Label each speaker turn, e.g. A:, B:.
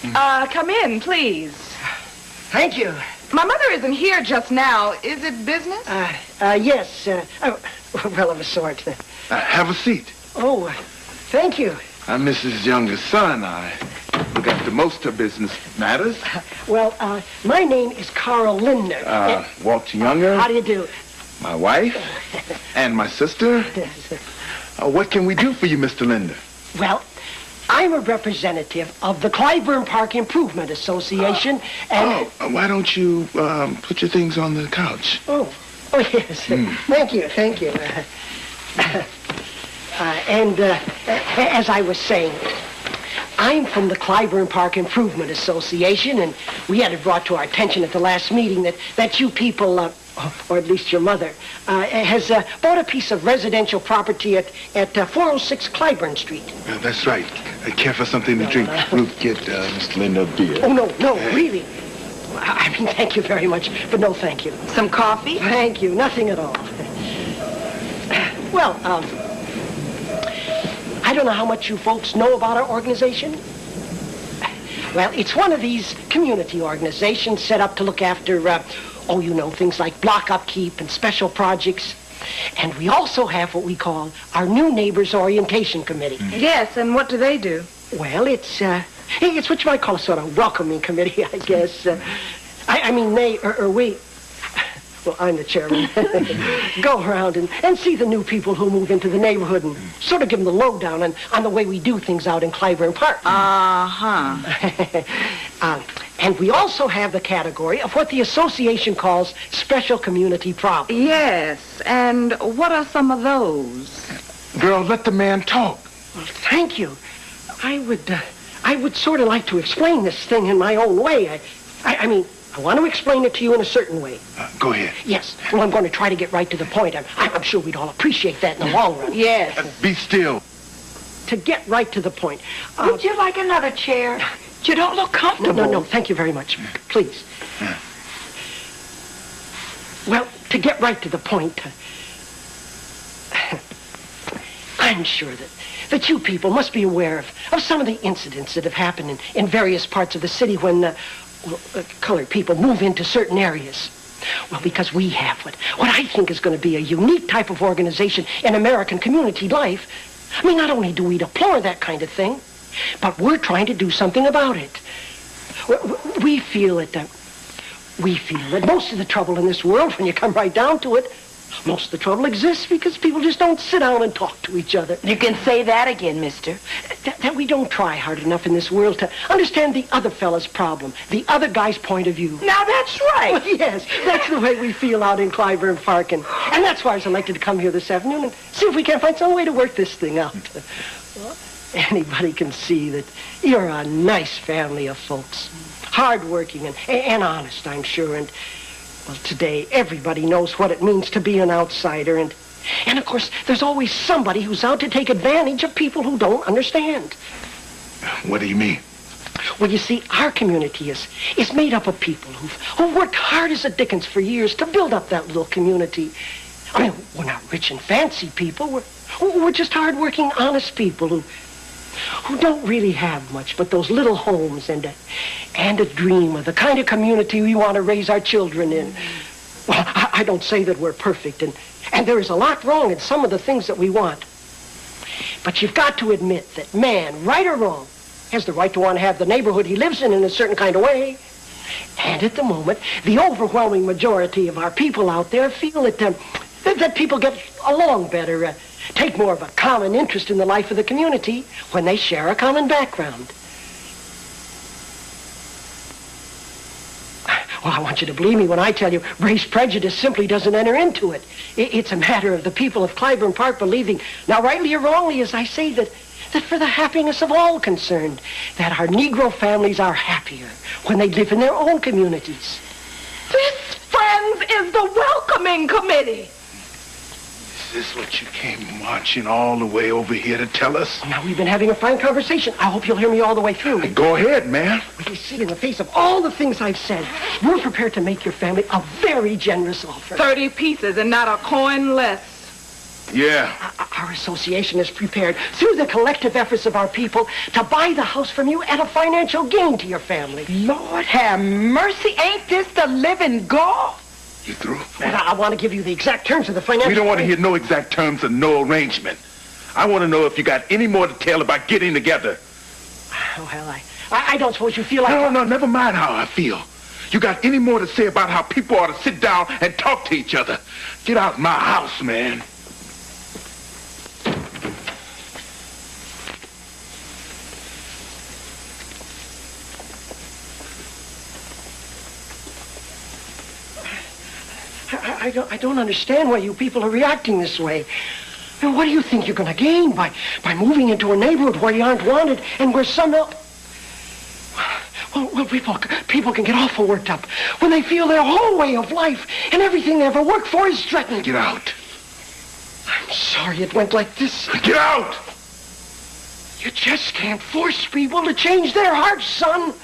A: Come in, please.
B: Thank you.
A: My mother isn't here just now. Is it business?
B: Yes. Well, of a sort.
C: Have a seat.
B: Oh, thank you.
C: I'm Mrs. Youngest son. I look after most of business matters.
B: Well, my name is Carl Lindner.
C: Walter Younger.
B: How do you do?
C: My wife and my sister. What can we do for you, Mr. Linder?
B: Well, I'm a representative of the Clyburn Park Improvement Association, and...
C: why don't you put your things on the couch?
B: Oh, yes. Thank you. And as I was saying, I'm from the Clyburn Park Improvement Association, and we had it brought to our attention at the last meeting that you people, or at least your mother, has bought a piece of residential property at 406 Clyburn Street.
C: That's right. I care for something to drink. Ruth, get Mr. Linder a beer.
B: Oh, no, really. I mean, thank you very much, but no thank you.
A: Some coffee?
B: Thank you, nothing at all. Well, I don't know how much you folks know about our organization. Well, it's one of these community organizations set up to look after, things like block upkeep and special projects. And we also have what we call our New Neighbors Orientation Committee.
A: Yes, and what do they do?
B: Well, it's what you might call a sort of welcoming committee, I guess. We... Well, I'm the chairman. Go around and see the new people who move into the neighborhood and sort of give them the lowdown on the way we do things out in Clyburn Park. And we also have the category of what the association calls special community problems.
A: Yes, and what are some of those?
C: Girl, let the man talk.
B: Well, thank you. I would sort of like to explain this thing in my own way. I want to explain it to you in a certain way.
C: Go ahead.
B: Yes. Well, I'm going to try to get right to the point. I'm sure we'd all appreciate that in the long run.
A: Yes.
C: Be still.
B: To get right to the point.
A: Would you like another chair? You don't look comfortable.
B: No. Thank you very much. Please. Well, to get right to the point, I'm sure that you people must be aware of some of the incidents that have happened in various parts of the city when colored people move into certain areas. Well, because we have what I think is going to be a unique type of organization in American community life. I mean, not only do we deplore that kind of thing, but we're trying to do something about it. We feel that most of the trouble in this world, when you come right down to it, most of the trouble exists because people just don't sit down and talk to each other.
A: You can say that again, mister.
B: That we don't try hard enough in this world to understand the other fella's problem, the other guy's point of view.
A: Now, that's right.
B: Well, yes, that's the way we feel out in Clyburn Park, and that's why I was elected to come here this afternoon and see if we can't find some way to work this thing out. Well, anybody can see that you're a nice family of folks. Hardworking and honest, I'm sure. And, well, today, everybody knows what it means to be an outsider. And of course, there's always somebody who's out to take advantage of people who don't understand.
C: What do you mean?
B: Well, you see, our community is made up of people who've worked hard as the dickens for years to build up that little community. I mean, we're not rich and fancy people. We're just hardworking, honest people who don't really have much but those little homes and a dream of the kind of community we want to raise our children in. Well, I don't say that we're perfect, and there is a lot wrong in some of the things that we want. But you've got to admit that man, right or wrong, has the right to want to have the neighborhood he lives in a certain kind of way. And at the moment, the overwhelming majority of our people out there feel that people get along better, take more of a common interest in the life of the community when they share a common background. Well, I want you to believe me when I tell you race prejudice simply doesn't enter into it. It's a matter of the people of Clyburn Park believing, now rightly or wrongly, as I say, that for the happiness of all concerned, that our Negro families are happier when they live in their own communities.
A: This, friends, is the welcoming committee.
C: Is this what you came marching all the way over here to tell us?
B: Now, we've been having a fine conversation. I hope you'll hear me all the way through.
C: Go ahead, man.
B: Well, you see, in the face of all the things I've said, we're prepared to make your family a very generous offer.
A: 30 pieces and not a coin less.
C: Yeah.
B: Our association is prepared, through the collective efforts of our people, to buy the house from you at a financial gain to your family.
A: Lord have mercy. Ain't this the living gall?
C: You through?
B: And I want to give you the exact terms of the financial...
C: We don't want to hear no exact terms and no arrangement. I want to know if you got any more detail about getting together.
B: Well, I don't suppose you feel like...
C: No, never mind how I feel. You got any more to say about how people ought to sit down and talk to each other? Get out of my house, man.
B: I don't understand why you people are reacting this way. And what do you think you're going to gain by moving into a neighborhood where you aren't wanted and where some else... Well, people can get awful worked up when they feel their whole way of life and everything they ever worked for is threatened.
C: Get out.
B: I'm sorry it went like this.
C: Get out!
B: You just can't force people to change their hearts, son.